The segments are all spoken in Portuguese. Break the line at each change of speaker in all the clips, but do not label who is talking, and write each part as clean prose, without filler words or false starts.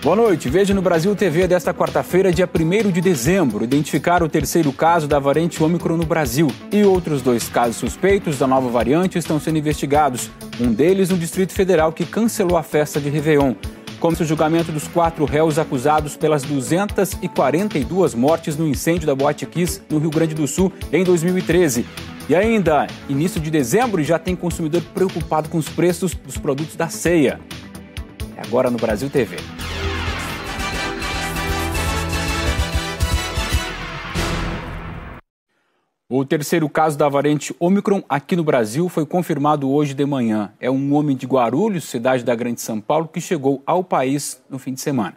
Boa noite. Veja no Brasil TV desta quarta-feira, dia 1º de dezembro, identificar o terceiro caso da variante Ômicron no Brasil. E outros 2 casos suspeitos da nova variante estão sendo investigados. Um deles no Distrito Federal, que cancelou a festa de Réveillon. Começa o julgamento dos 4 réus acusados pelas 242 mortes no incêndio da Boate Kiss, no Rio Grande do Sul, em 2013. E ainda, início de dezembro, já tem consumidor preocupado com os preços dos produtos da ceia. É agora no Brasil TV. O terceiro caso da variante Ômicron aqui no Brasil foi confirmado hoje de manhã. É um homem de Guarulhos, cidade da Grande São Paulo, que chegou ao país no fim de semana.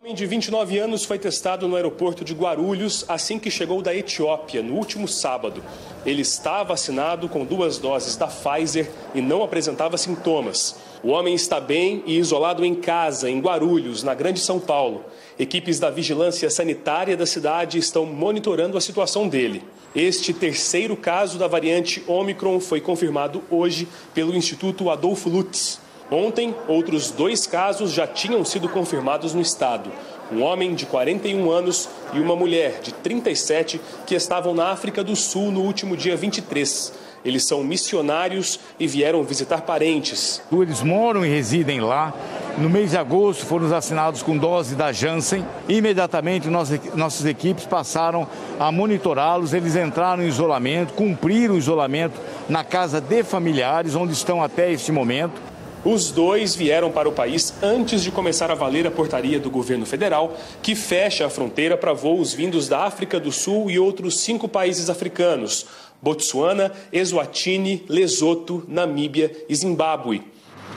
O homem de 29 anos foi testado no aeroporto de Guarulhos assim que chegou da Etiópia, no último sábado. Ele está vacinado com 2 doses da Pfizer e não apresentava sintomas. O homem está bem e isolado em casa, em Guarulhos, na Grande São Paulo. Equipes da vigilância sanitária da cidade estão monitorando a situação dele. Este terceiro caso da variante Ômicron foi confirmado hoje pelo Instituto Adolfo Lutz. Ontem, outros 2 casos já tinham sido confirmados no estado. Um homem de 41 anos e uma mulher de 37 que estavam na África do Sul no último dia 23. Eles são missionários e vieram visitar parentes.
Eles moram e residem lá. No mês de agosto foram vacinados com dose da Janssen. Imediatamente nossas equipes passaram a monitorá-los. Eles entraram em isolamento, cumpriram o isolamento na casa de familiares, onde estão até este momento.
Os 2 vieram para o país antes de começar a valer a portaria do governo federal, que fecha a fronteira para voos vindos da África do Sul e outros 5 países africanos: Botsuana, Eswatini, Lesoto, Namíbia e Zimbábue.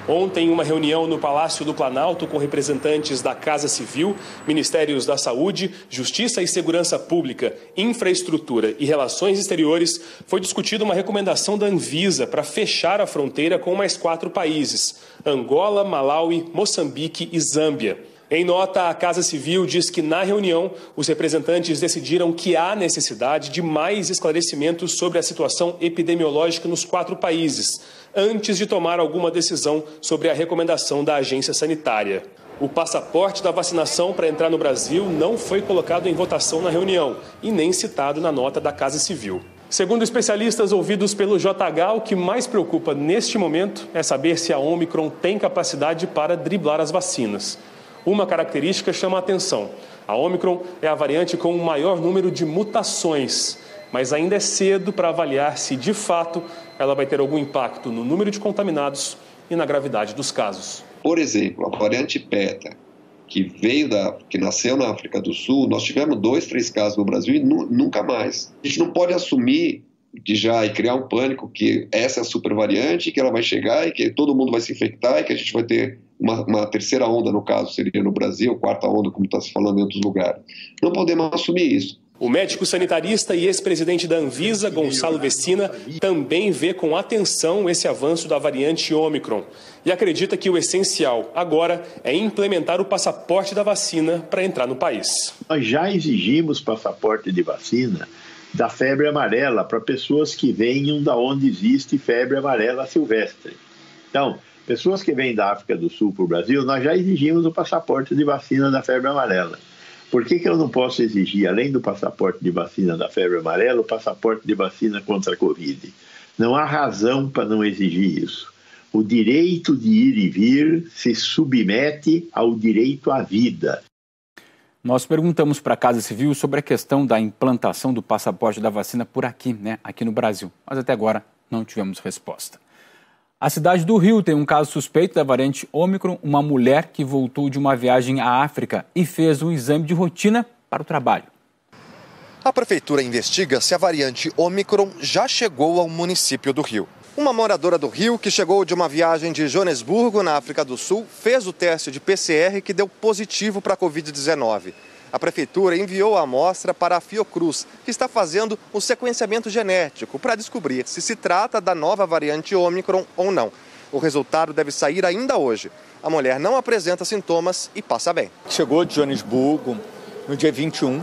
Ontem, uma reunião no Palácio do Planalto com representantes da Casa Civil, Ministérios da Saúde, Justiça e Segurança Pública, Infraestrutura e Relações Exteriores, foi discutida uma recomendação da Anvisa para fechar a fronteira com mais 4 países: Angola, Malaui, Moçambique e Zâmbia. Em nota, a Casa Civil diz que, na reunião, os representantes decidiram que há necessidade de mais esclarecimentos sobre a situação epidemiológica nos 4 países, antes de tomar alguma decisão sobre a recomendação da agência sanitária. O passaporte da vacinação para entrar no Brasil não foi colocado em votação na reunião e nem citado na nota da Casa Civil. Segundo especialistas ouvidos pelo JH, o que mais preocupa neste momento é saber se a Ômicron tem capacidade para driblar as vacinas. Uma característica chama a atenção: a Ômicron é a variante com o maior número de mutações, mas ainda é cedo para avaliar se, de fato, ela vai ter algum impacto no número de contaminados e na gravidade dos casos.
Por exemplo, a variante Beta, que nasceu na África do Sul, nós tivemos 2, 3 casos no Brasil e nunca mais. A gente não pode assumir e criar um pânico que essa é a super variante, que ela vai chegar e que todo mundo vai se infectar e que a gente vai ter uma terceira onda, no caso, seria no Brasil, 4ª onda, como está se falando em outros lugares. Não podemos assumir isso.
O médico sanitarista e ex-presidente da Anvisa, Gonçalo Vecina, também vê com atenção esse avanço da variante Ômicron e acredita que o essencial agora é implementar o passaporte da vacina para entrar no país.
Nós já exigimos passaporte de vacina da febre amarela para pessoas que venham da onde existe febre amarela silvestre. Então, pessoas que vêm da África do Sul para o Brasil, nós já exigimos o passaporte de vacina da febre amarela. Por que eu não posso exigir, além do passaporte de vacina da febre amarela, o passaporte de vacina contra a Covid? Não há razão para não exigir isso. O direito de ir e vir se submete ao direito à vida.
Nós perguntamos para a Casa Civil sobre a questão da implantação do passaporte da vacina por aqui, aqui no Brasil. Mas até agora não tivemos resposta. A cidade do Rio tem um caso suspeito da variante Ômicron, uma mulher que voltou de uma viagem à África e fez um exame de rotina para o trabalho.
A prefeitura investiga se a variante Ômicron já chegou ao município do Rio. Uma moradora do Rio que chegou de uma viagem de Joanesburgo, na África do Sul, fez o teste de PCR que deu positivo para a Covid-19. A prefeitura enviou a amostra para a Fiocruz, que está fazendo o sequenciamento genético para descobrir se trata da nova variante Ômicron ou não. O resultado deve sair ainda hoje. A mulher não apresenta sintomas e passa bem.
Chegou de Joanesburgo no dia 21.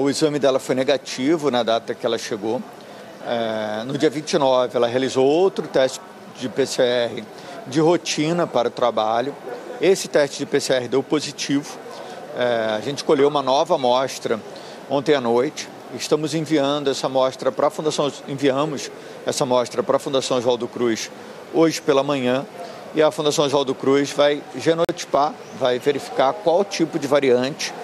O exame dela foi negativo na data que ela chegou. No dia 29, ela realizou outro teste de PCR de rotina para o trabalho. Esse teste de PCR deu positivo. A gente colheu uma nova amostra ontem à noite. Estamos enviando essa amostra para a Fundação, enviamos essa amostra para a Fundação Oswaldo Cruz hoje pela manhã. E a Fundação Oswaldo Cruz vai genotipar, vai verificar qual tipo de variante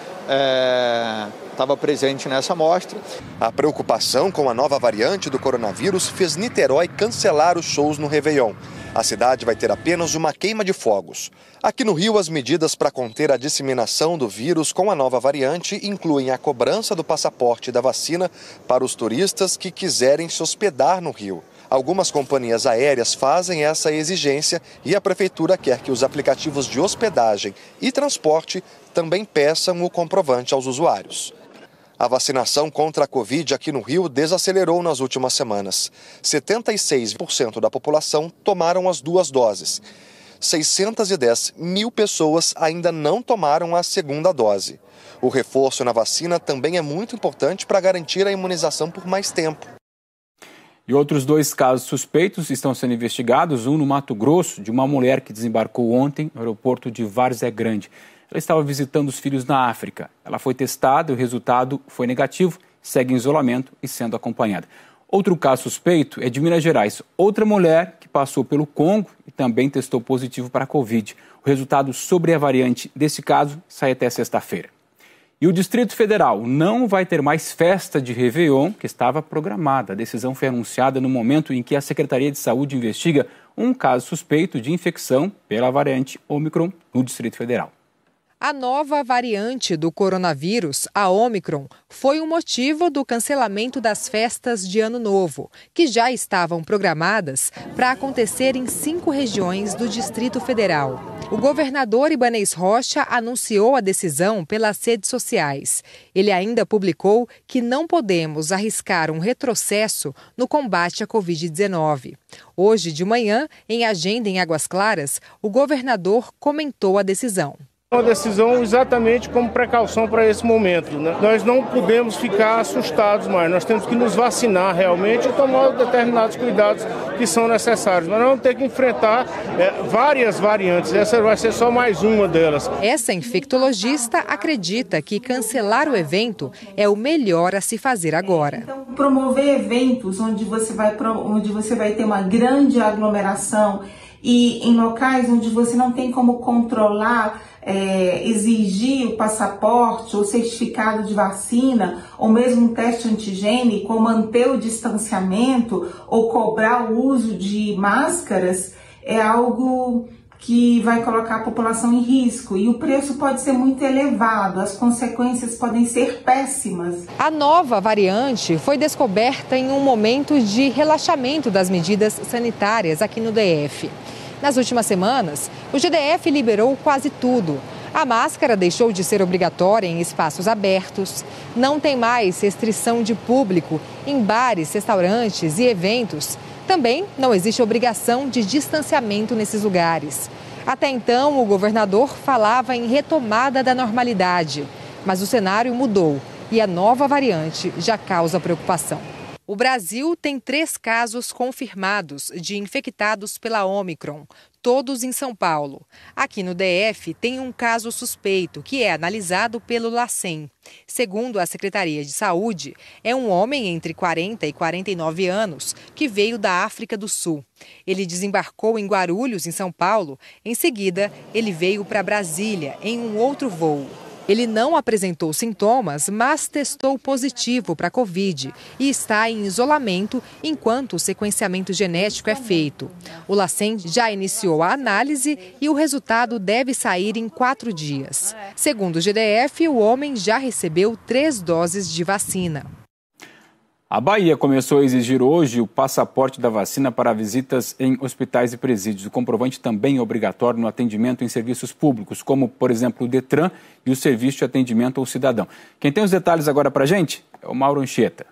estava presente nessa amostra.
A preocupação com a nova variante do coronavírus fez Niterói cancelar os shows no Réveillon. A cidade vai ter apenas uma queima de fogos. Aqui no Rio, as medidas para conter a disseminação do vírus com a nova variante incluem a cobrança do passaporte e da vacina para os turistas que quiserem se hospedar no Rio. Algumas companhias aéreas fazem essa exigência e a Prefeitura quer que os aplicativos de hospedagem e transporte também peçam o comprovante aos usuários. A vacinação contra a Covid aqui no Rio desacelerou nas últimas semanas. 76% da população tomaram as 2 doses. 610 mil pessoas ainda não tomaram a segunda dose. O reforço na vacina também é muito importante para garantir a imunização por mais tempo.
E outros 2 casos suspeitos estão sendo investigados, um no Mato Grosso, de uma mulher que desembarcou ontem no aeroporto de Várzea Grande. Ela estava visitando os filhos na África. Ela foi testada e o resultado foi negativo, segue em isolamento e sendo acompanhada. Outro caso suspeito é de Minas Gerais. Outra mulher que passou pelo Congo e também testou positivo para a Covid. O resultado sobre a variante desse caso sai até sexta-feira. E o Distrito Federal não vai ter mais festa de Réveillon, que estava programada. A decisão foi anunciada no momento em que a Secretaria de Saúde investiga um caso suspeito de infecção pela variante Ômicron no Distrito Federal.
A nova variante do coronavírus, a Ômicron, foi o motivo do cancelamento das festas de Ano Novo, que já estavam programadas para acontecer em 5 regiões do Distrito Federal. O governador Ibanez Rocha anunciou a decisão pelas redes sociais. Ele ainda publicou que não podemos arriscar um retrocesso no combate à Covid-19. Hoje de manhã, em agenda em Águas Claras, o governador comentou a decisão.
Uma decisão exatamente como precaução para esse momento, né? Nós não podemos ficar assustados mais, nós temos que nos vacinar realmente e tomar determinados cuidados que são necessários. Mas nós vamos ter que enfrentar várias variantes, essa vai ser só mais uma delas.
Essa infectologista acredita que cancelar o evento é o melhor a se fazer agora.
Então, promover eventos onde você vai ter uma grande aglomeração e em locais onde você não tem como controlar, exigir o passaporte ou certificado de vacina, ou mesmo um teste antigênico, ou manter o distanciamento, ou cobrar o uso de máscaras, é algo que vai colocar a população em risco e o preço pode ser muito elevado, as consequências podem ser péssimas.
A nova variante foi descoberta em um momento de relaxamento das medidas sanitárias aqui no DF. Nas últimas semanas, o GDF liberou quase tudo. A máscara deixou de ser obrigatória em espaços abertos, não tem mais restrição de público em bares, restaurantes e eventos. Também não existe obrigação de distanciamento nesses lugares. Até então, o governador falava em retomada da normalidade, mas o cenário mudou e a nova variante já causa preocupação. O Brasil tem 3 casos confirmados de infectados pela Ômicron, todos em São Paulo. Aqui no DF tem um caso suspeito que é analisado pelo LACEN. Segundo a Secretaria de Saúde, é um homem entre 40 e 49 anos que veio da África do Sul. Ele desembarcou em Guarulhos, em São Paulo. Em seguida, ele veio para Brasília em um outro voo. Ele não apresentou sintomas, mas testou positivo para a Covid e está em isolamento enquanto o sequenciamento genético é feito. O LACEN já iniciou a análise e o resultado deve sair em 4 dias. Segundo o GDF, o homem já recebeu 3 doses de vacina.
A Bahia começou a exigir hoje o passaporte da vacina para visitas em hospitais e presídios. O comprovante também é obrigatório no atendimento em serviços públicos, como, por exemplo, o Detran e o Serviço de Atendimento ao Cidadão. Quem tem os detalhes agora para a gente é o Mauro Anchieta.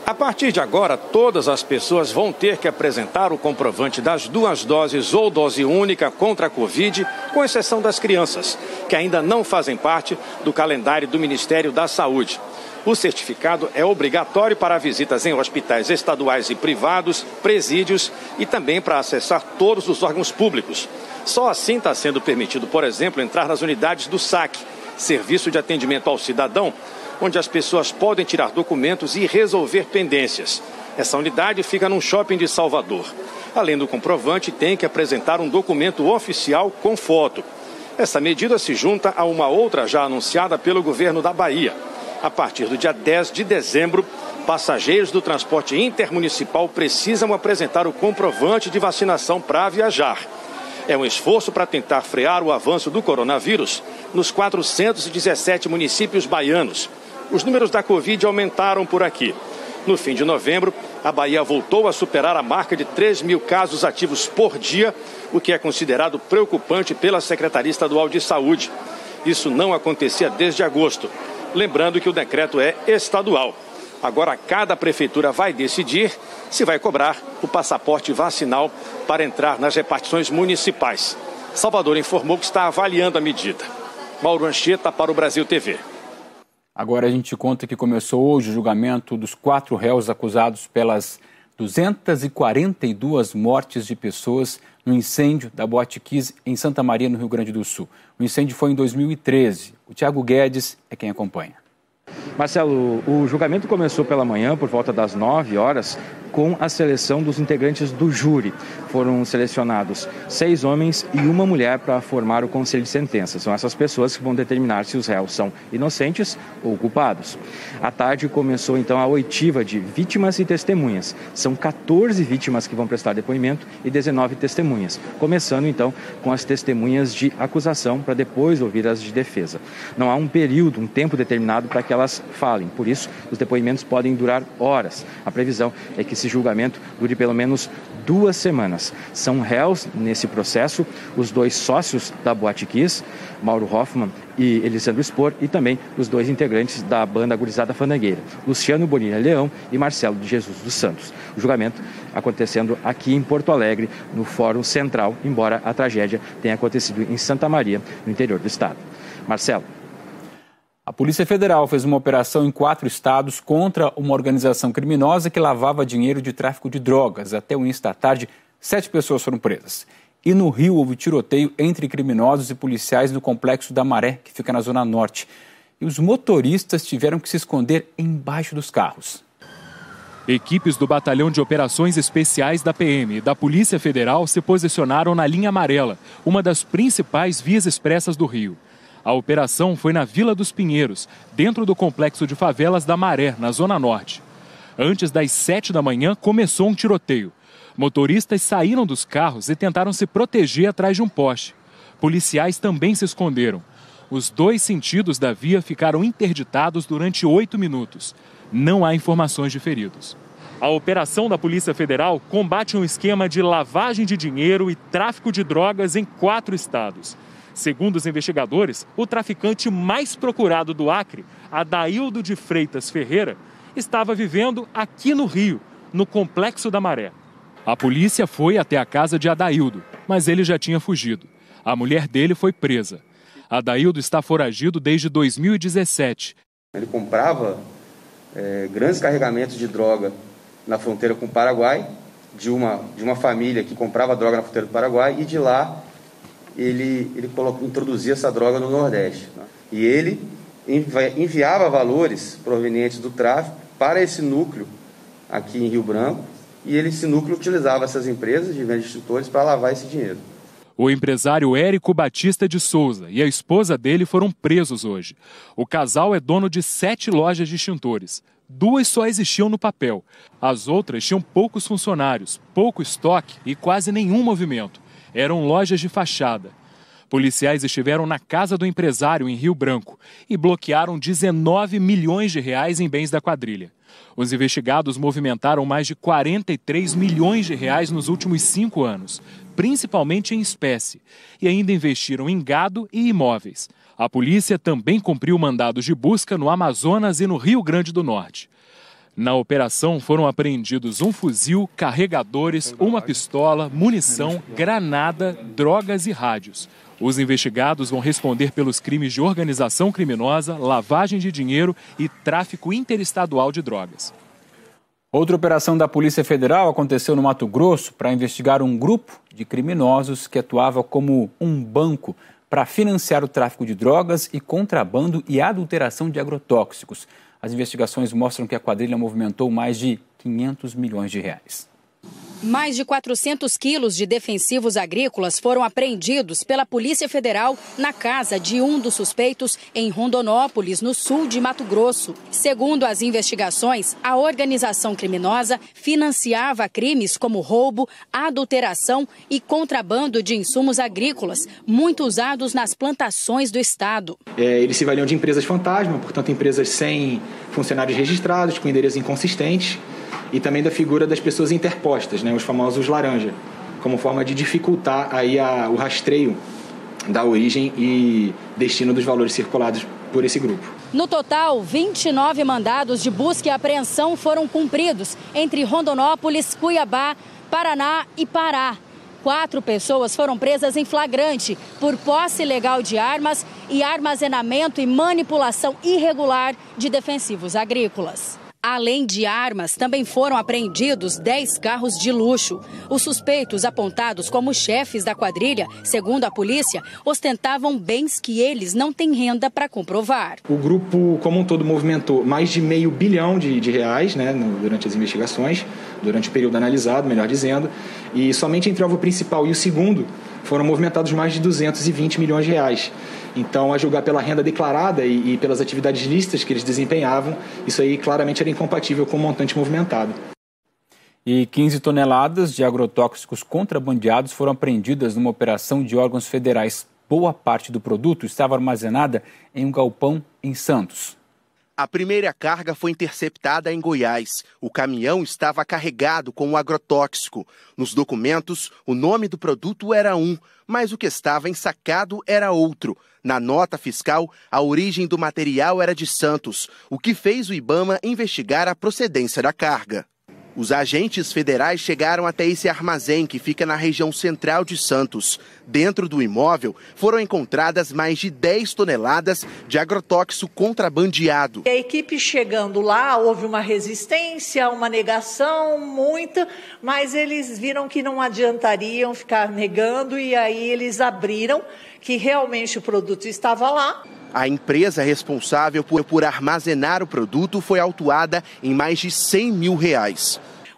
A partir de agora, todas as pessoas vão ter que apresentar o comprovante das 2 doses ou dose única contra a Covid, com exceção das crianças, que ainda não fazem parte do calendário do Ministério da Saúde. O certificado é obrigatório para visitas em hospitais estaduais e privados, presídios e também para acessar todos os órgãos públicos. Só assim está sendo permitido, por exemplo, entrar nas unidades do SAC, Serviço de Atendimento ao Cidadão, onde as pessoas podem tirar documentos e resolver pendências. Essa unidade fica num shopping de Salvador. Além do comprovante, tem que apresentar um documento oficial com foto. Essa medida se junta a uma outra já anunciada pelo governo da Bahia. A partir do dia 10 de dezembro, passageiros do transporte intermunicipal precisam apresentar o comprovante de vacinação para viajar. É um esforço para tentar frear o avanço do coronavírus nos 417 municípios baianos. Os números da Covid aumentaram por aqui. No fim de novembro, a Bahia voltou a superar a marca de 3 mil casos ativos por dia, o que é considerado preocupante pela Secretaria Estadual de Saúde. Isso não acontecia desde agosto. Lembrando que o decreto é estadual. Agora, cada prefeitura vai decidir se vai cobrar o passaporte vacinal para entrar nas repartições municipais. Salvador informou que está avaliando a medida. Mauro Anchieta para o Brasil TV.
Agora a gente conta que começou hoje o julgamento dos 4 réus acusados pelas 242 mortes de pessoas no incêndio da Boate Kiss em Santa Maria, no Rio Grande do Sul. O incêndio foi em 2013. O Tiago Guedes é quem acompanha.
Marcelo, o julgamento começou pela manhã, por volta das 9 horas, com a seleção dos integrantes do júri. Foram selecionados 6 homens e uma mulher para formar o conselho de sentença. São essas pessoas que vão determinar se os réus são inocentes ou culpados. À tarde começou então a oitiva de vítimas e testemunhas. São 14 vítimas que vão prestar depoimento e 19 testemunhas. Começando então com as testemunhas de acusação para depois ouvir as de defesa. Não há um período, um tempo determinado para que elas falem. Por isso, os depoimentos podem durar horas. A previsão é que esse julgamento dure pelo menos 2 semanas. São réus nesse processo os 2 sócios da Boate Kiss, Mauro Hoffman e Elisandro Spor, e também os 2 integrantes da banda Gurizada Fandangueira, Luciano Bonilha Leão e Marcelo de Jesus dos Santos. O julgamento acontecendo aqui em Porto Alegre, no Fórum Central, embora a tragédia tenha acontecido em Santa Maria, no interior do estado. Marcelo.
A Polícia Federal fez uma operação em 4 estados contra uma organização criminosa que lavava dinheiro de tráfico de drogas. Até o início da tarde, 7 pessoas foram presas. E no Rio houve tiroteio entre criminosos e policiais no Complexo da Maré, que fica na Zona Norte. E os motoristas tiveram que se esconder embaixo dos carros.
Equipes do Batalhão de Operações Especiais da PM e da Polícia Federal se posicionaram na linha amarela, uma das principais vias expressas do Rio. A operação foi na Vila dos Pinheiros, dentro do complexo de favelas da Maré, na Zona Norte. Antes das 7 da manhã, começou um tiroteio. Motoristas saíram dos carros e tentaram se proteger atrás de um poste. Policiais também se esconderam. Os 2 sentidos da via ficaram interditados durante 8 minutos. Não há informações de feridos. A operação da Polícia Federal combate um esquema de lavagem de dinheiro e tráfico de drogas em 4 estados. Segundo os investigadores, o traficante mais procurado do Acre, Adaildo de Freitas Ferreira, estava vivendo aqui no Rio, no Complexo da Maré. A polícia foi até a casa de Adaildo, mas ele já tinha fugido. A mulher dele foi presa. Adaildo está foragido desde 2017.
Ele comprava grandes carregamentos de droga na fronteira com o Paraguai, de uma família que comprava droga na fronteira do Paraguai, e de lá ele introduzia essa droga no Nordeste. Né? E ele enviava valores provenientes do tráfico para esse núcleo aqui em Rio Branco, e esse núcleo utilizava essas empresas de venda de extintores para lavar esse dinheiro.
O empresário Érico Batista de Souza e a esposa dele foram presos hoje. O casal é dono de 7 lojas de extintores. 2 só existiam no papel. As outras tinham poucos funcionários, pouco estoque e quase nenhum movimento. Eram lojas de fachada. Policiais estiveram na casa do empresário em Rio Branco e bloquearam 19 milhões de reais em bens da quadrilha. Os investigados movimentaram mais de 43 milhões de reais nos últimos 5 anos, principalmente em espécie, e ainda investiram em gado e imóveis. A polícia também cumpriu mandados de busca no Amazonas e no Rio Grande do Norte. Na operação foram apreendidos um fuzil, carregadores, uma pistola, munição, granada, drogas e rádios. Os investigados vão responder pelos crimes de organização criminosa, lavagem de dinheiro e tráfico interestadual de drogas.
Outra operação da Polícia Federal aconteceu no Mato Grosso para investigar um grupo de criminosos que atuava como um banco para financiar o tráfico de drogas e contrabando e adulteração de agrotóxicos. As investigações mostram que a quadrilha movimentou mais de 500 milhões de reais.
Mais de 400 quilos de defensivos agrícolas foram apreendidos pela Polícia Federal na casa de um dos suspeitos em Rondonópolis, no sul de Mato Grosso. Segundo as investigações, a organização criminosa financiava crimes como roubo, adulteração e contrabando de insumos agrícolas, muito usados nas plantações do estado.
Eles se valiam de empresas fantasma, portanto empresas sem funcionários registrados, com endereços inconsistentes, e também da figura das pessoas interpostas, os famosos laranja, como forma de dificultar aí o rastreio da origem e destino dos valores circulados por esse grupo.
No total, 29 mandados de busca e apreensão foram cumpridos entre Rondonópolis, Cuiabá, Paraná e Pará. 4 pessoas foram presas em flagrante por posse ilegal de armas e armazenamento e manipulação irregular de defensivos agrícolas. Além de armas, também foram apreendidos 10 carros de luxo. Os suspeitos, apontados como chefes da quadrilha, segundo a polícia, ostentavam bens que eles não têm renda para comprovar.
O grupo, como um todo, movimentou mais de R$500 bilhão de reais, durante as investigações, durante o período analisado, melhor dizendo, e somente entre o alvo principal e o segundo foram movimentados mais de 220 milhões de reais. Então, a julgar pela renda declarada e pelas atividades lícitas que eles desempenhavam, isso aí claramente era incompatível com o montante movimentado.
E 15 toneladas de agrotóxicos contrabandeados foram apreendidas numa operação de órgãos federais. Boa parte do produto estava armazenada em um galpão em Santos.
A primeira carga foi interceptada em Goiás. O caminhão estava carregado com o agrotóxico. Nos documentos, o nome do produto era um, mas o que estava ensacado era outro. Na nota fiscal, a origem do material era de Santos, o que fez o IBAMA investigar a procedência da carga. Os agentes federais chegaram até esse armazém que fica na região central de Santos. Dentro do imóvel foram encontradas mais de 10 toneladas de agrotóxico contrabandeado.
A equipe chegando lá, houve uma resistência, uma negação, muita, mas eles viram que não adiantariam ficar negando e aí eles abriram que realmente o produto estava lá.
A empresa responsável por armazenar o produto foi autuada em mais de R$100 mil.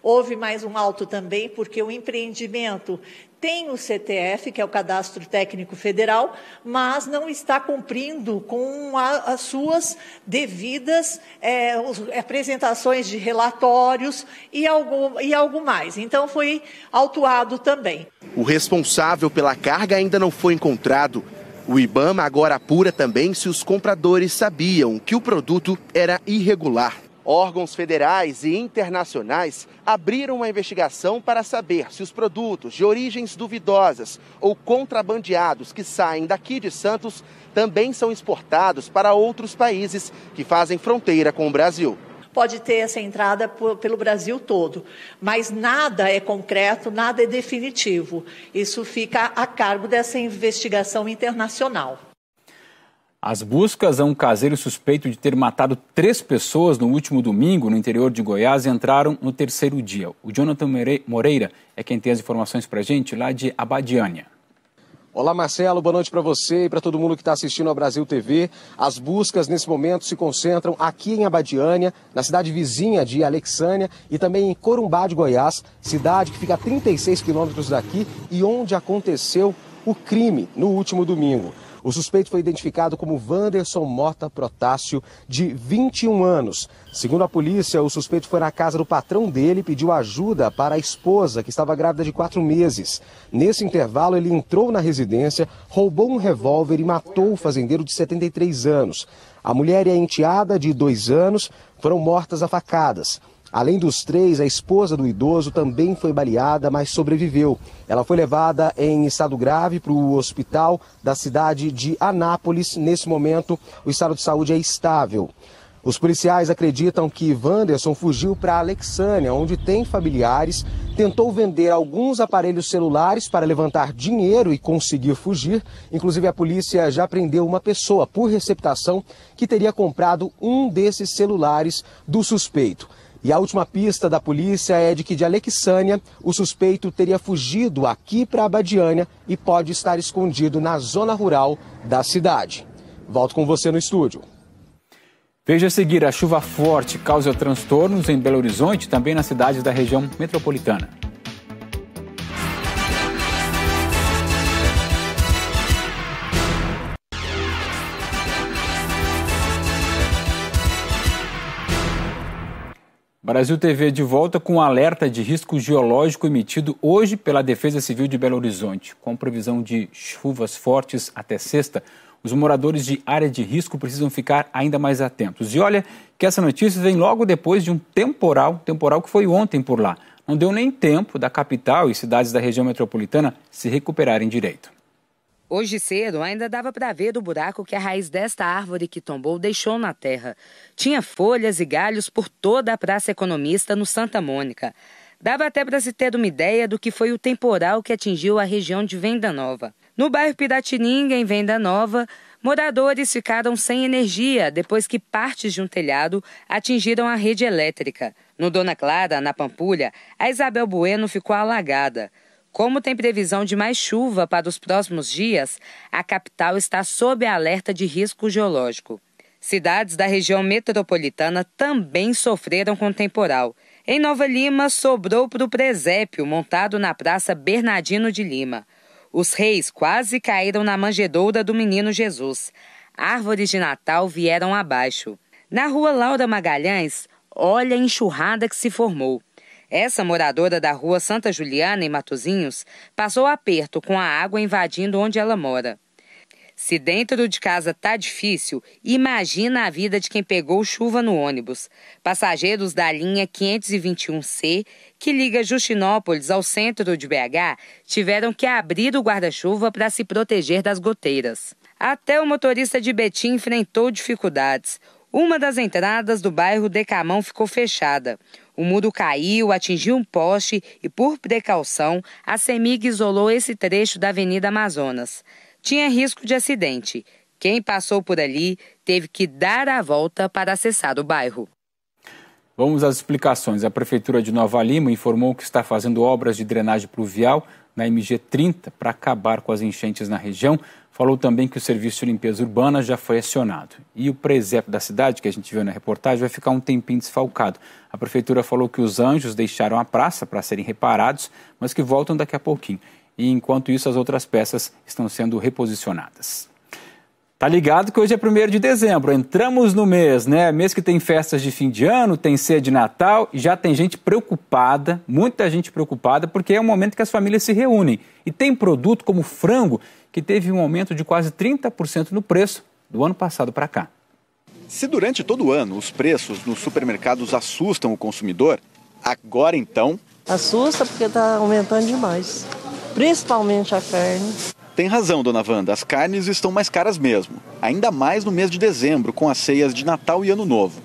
Houve mais um auto também, porque o empreendimento tem o CTF, que é o Cadastro Técnico Federal, mas não está cumprindo com as suas devidas apresentações de relatórios e algo mais. Então, foi autuado também.
O responsável pela carga ainda não foi encontrado. O IBAMA agora apura também se os compradores sabiam que o produto era irregular. Órgãos federais e internacionais abriram uma investigação para saber se os produtos de origens duvidosas ou contrabandeados que saem daqui de Santos também são exportados para outros países que fazem fronteira com o Brasil.
Pode ter essa entrada pelo Brasil todo, mas nada é concreto, nada é definitivo. Isso fica a cargo dessa investigação internacional.
As buscas a um caseiro suspeito de ter matado 3 pessoas no último domingo no interior de Goiás entraram no 3º dia. O Jonathan Moreira é quem tem as informações para a gente lá de Abadiânia.
Olá, Marcelo, boa noite para você e para todo mundo que está assistindo ao Brasil TV. As buscas nesse momento se concentram aqui em Abadiânia, na cidade vizinha de Alexânia e também em Corumbá de Goiás, cidade que fica a 36 quilômetros daqui e onde aconteceu o crime no último domingo. O suspeito foi identificado como Wanderson Mota Protássio, de 21 anos. Segundo a polícia, o suspeito foi na casa do patrão dele e pediu ajuda para a esposa, que estava grávida de 4 meses. Nesse intervalo, ele entrou na residência, roubou um revólver e matou o fazendeiro de 73 anos. A mulher e a enteada, de 2 anos, foram mortas a facadas. Além dos 3, a esposa do idoso também foi baleada, mas sobreviveu. Ela foi levada em estado grave para o hospital da cidade de Anápolis. Nesse momento, o estado de saúde é estável. Os policiais acreditam que Wanderson fugiu para Alexânia, onde tem familiares, tentou vender alguns aparelhos celulares para levantar dinheiro e conseguir fugir. Inclusive, a polícia já prendeu uma pessoa por receptação que teria comprado um desses celulares do suspeito. E a última pista da polícia é de que de Alexânia o suspeito teria fugido aqui para Abadiânia e pode estar escondido na zona rural da cidade. Volto com você no estúdio.
Veja a seguir, a chuva forte causa transtornos em Belo Horizonte, também nas cidades da região metropolitana. Brasil TV de volta com um alerta de risco geológico emitido hoje pela Defesa Civil de Belo Horizonte. Com previsão de chuvas fortes até sexta, os moradores de área de risco precisam ficar ainda mais atentos. E olha que essa notícia vem logo depois de um temporal que foi ontem por lá. Não deu nem tempo da capital e cidades da região metropolitana se recuperarem direito.
Hoje cedo ainda dava para ver o buraco que a raiz desta árvore que tombou deixou na terra. Tinha folhas e galhos por toda a Praça Economista no Santa Mônica. Dava até para se ter uma ideia do que foi o temporal que atingiu a região de Venda Nova. No bairro Piratininga, em Venda Nova, moradores ficaram sem energia depois que partes de um telhado atingiram a rede elétrica. No Dona Clara, na Pampulha, a Isabel Bueno ficou alagada. Como tem previsão de mais chuva para os próximos dias, a capital está sob alerta de risco geológico. Cidades da região metropolitana também sofreram com temporal. Em Nova Lima, sobrou para o presépio montado na Praça Bernardino de Lima. Os reis quase caíram na manjedoura do Menino Jesus. Árvores de Natal vieram abaixo. Na rua Laura Magalhães, olha a enxurrada que se formou. Essa moradora da rua Santa Juliana, em Matozinhos, passou aperto com a água invadindo onde ela mora. Se dentro de casa tá difícil, imagina a vida de quem pegou chuva no ônibus. Passageiros da linha 521C, que liga Justinópolis ao centro de BH, tiveram que abrir o guarda-chuva para se proteger das goteiras. Até o motorista de Betim enfrentou dificuldades. Uma das entradas do bairro Decamão ficou fechada. O muro caiu, atingiu um poste e, por precaução, a CEMIG isolou esse trecho da Avenida Amazonas. Tinha risco de acidente. Quem passou por ali teve que dar a volta para acessar o bairro.
Vamos às explicações. A Prefeitura de Nova Lima informou que está fazendo obras de drenagem pluvial na MG 30 para acabar com as enchentes na região. Falou também que o Serviço de Limpeza Urbana já foi acionado. E o presépio da cidade, que a gente viu na reportagem, vai ficar um tempinho desfalcado. A Prefeitura falou que os anjos deixaram a praça para serem reparados, mas que voltam daqui a pouquinho. E enquanto isso, as outras peças estão sendo reposicionadas. Tá ligado que hoje é 1º de dezembro, entramos no mês, né? Mês que tem festas de fim de ano, tem ceia de Natal e já tem gente preocupada, muita gente preocupada, porque é o momento que as famílias se reúnem. E tem produto como frango que teve um aumento de quase 30% no preço do ano passado para cá.
Se durante todo o ano os preços nos supermercados assustam o consumidor, agora então...
Assusta porque está aumentando demais, principalmente a carne.
Tem razão, dona Wanda, as carnes estão mais caras mesmo, ainda mais no mês de dezembro, com as ceias de Natal e Ano Novo.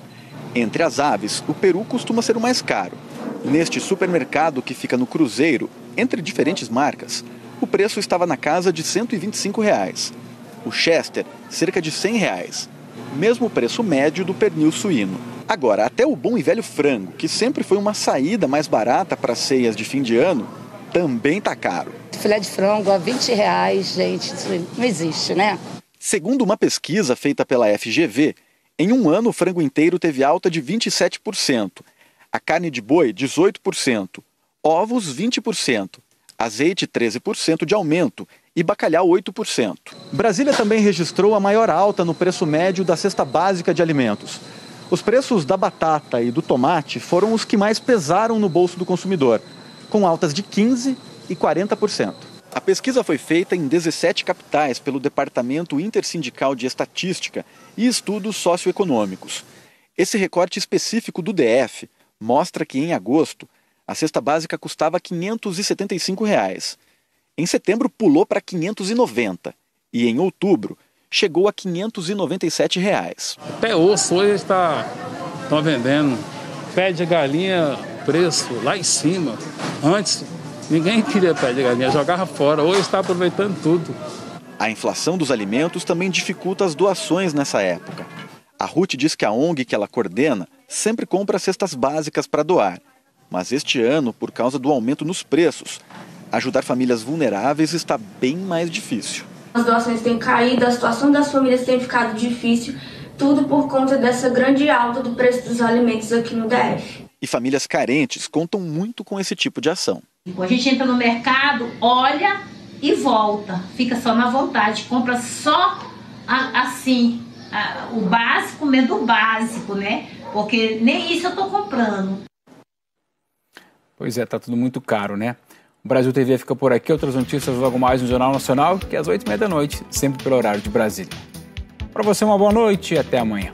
Entre as aves, o peru costuma ser o mais caro. Neste supermercado que fica no Cruzeiro, entre diferentes marcas, o preço estava na casa de R$ 125. O Chester, cerca de R$ 100. Mesmo o preço médio do pernil suíno. Agora, até o bom e velho frango, que sempre foi uma saída mais barata para ceias de fim de ano, também está caro.
Filé de frango a R$ 20, gente, isso não existe, né?
Segundo uma pesquisa feita pela FGV, em um ano o frango inteiro teve alta de 27%, a carne de boi 18%, ovos 20%, azeite 13% de aumento e bacalhau 8%. Brasília também registrou a maior alta no preço médio da cesta básica de alimentos. Os preços da batata e do tomate foram os que mais pesaram no bolso do consumidor, com altas de 15% e 40%. A pesquisa foi feita em 17 capitais pelo Departamento Intersindical de Estatística e Estudos Socioeconômicos. Esse recorte específico do DF mostra que, em agosto, a cesta básica custava R$ 575. Em setembro, pulou para R$ 590 e, em outubro, chegou a R$ 597.
Até osso hoje estão vendendo. Pé de galinha, preço lá em cima. Antes, ninguém queria pé de galinha, jogava fora. Hoje está aproveitando tudo.
A inflação dos alimentos também dificulta as doações nessa época. A Ruth diz que a ONG que ela coordena sempre compra cestas básicas para doar. Mas este ano, por causa do aumento nos preços, ajudar famílias vulneráveis está bem mais difícil.
As doações têm caído, a situação das famílias tem ficado difícil, tudo por conta dessa grande alta do preço dos alimentos aqui no DF.
E famílias carentes contam muito com esse tipo de ação.
A gente entra no mercado, olha e volta, fica só na vontade, compra só assim, o básico, medo do básico, né? Porque nem isso eu estou comprando.
Pois é, tá tudo muito caro, né? O Brasil TV fica por aqui, outras notícias logo mais no Jornal Nacional, que é às 20h30 da noite, sempre pelo horário de Brasília. Para você, uma boa noite e até amanhã.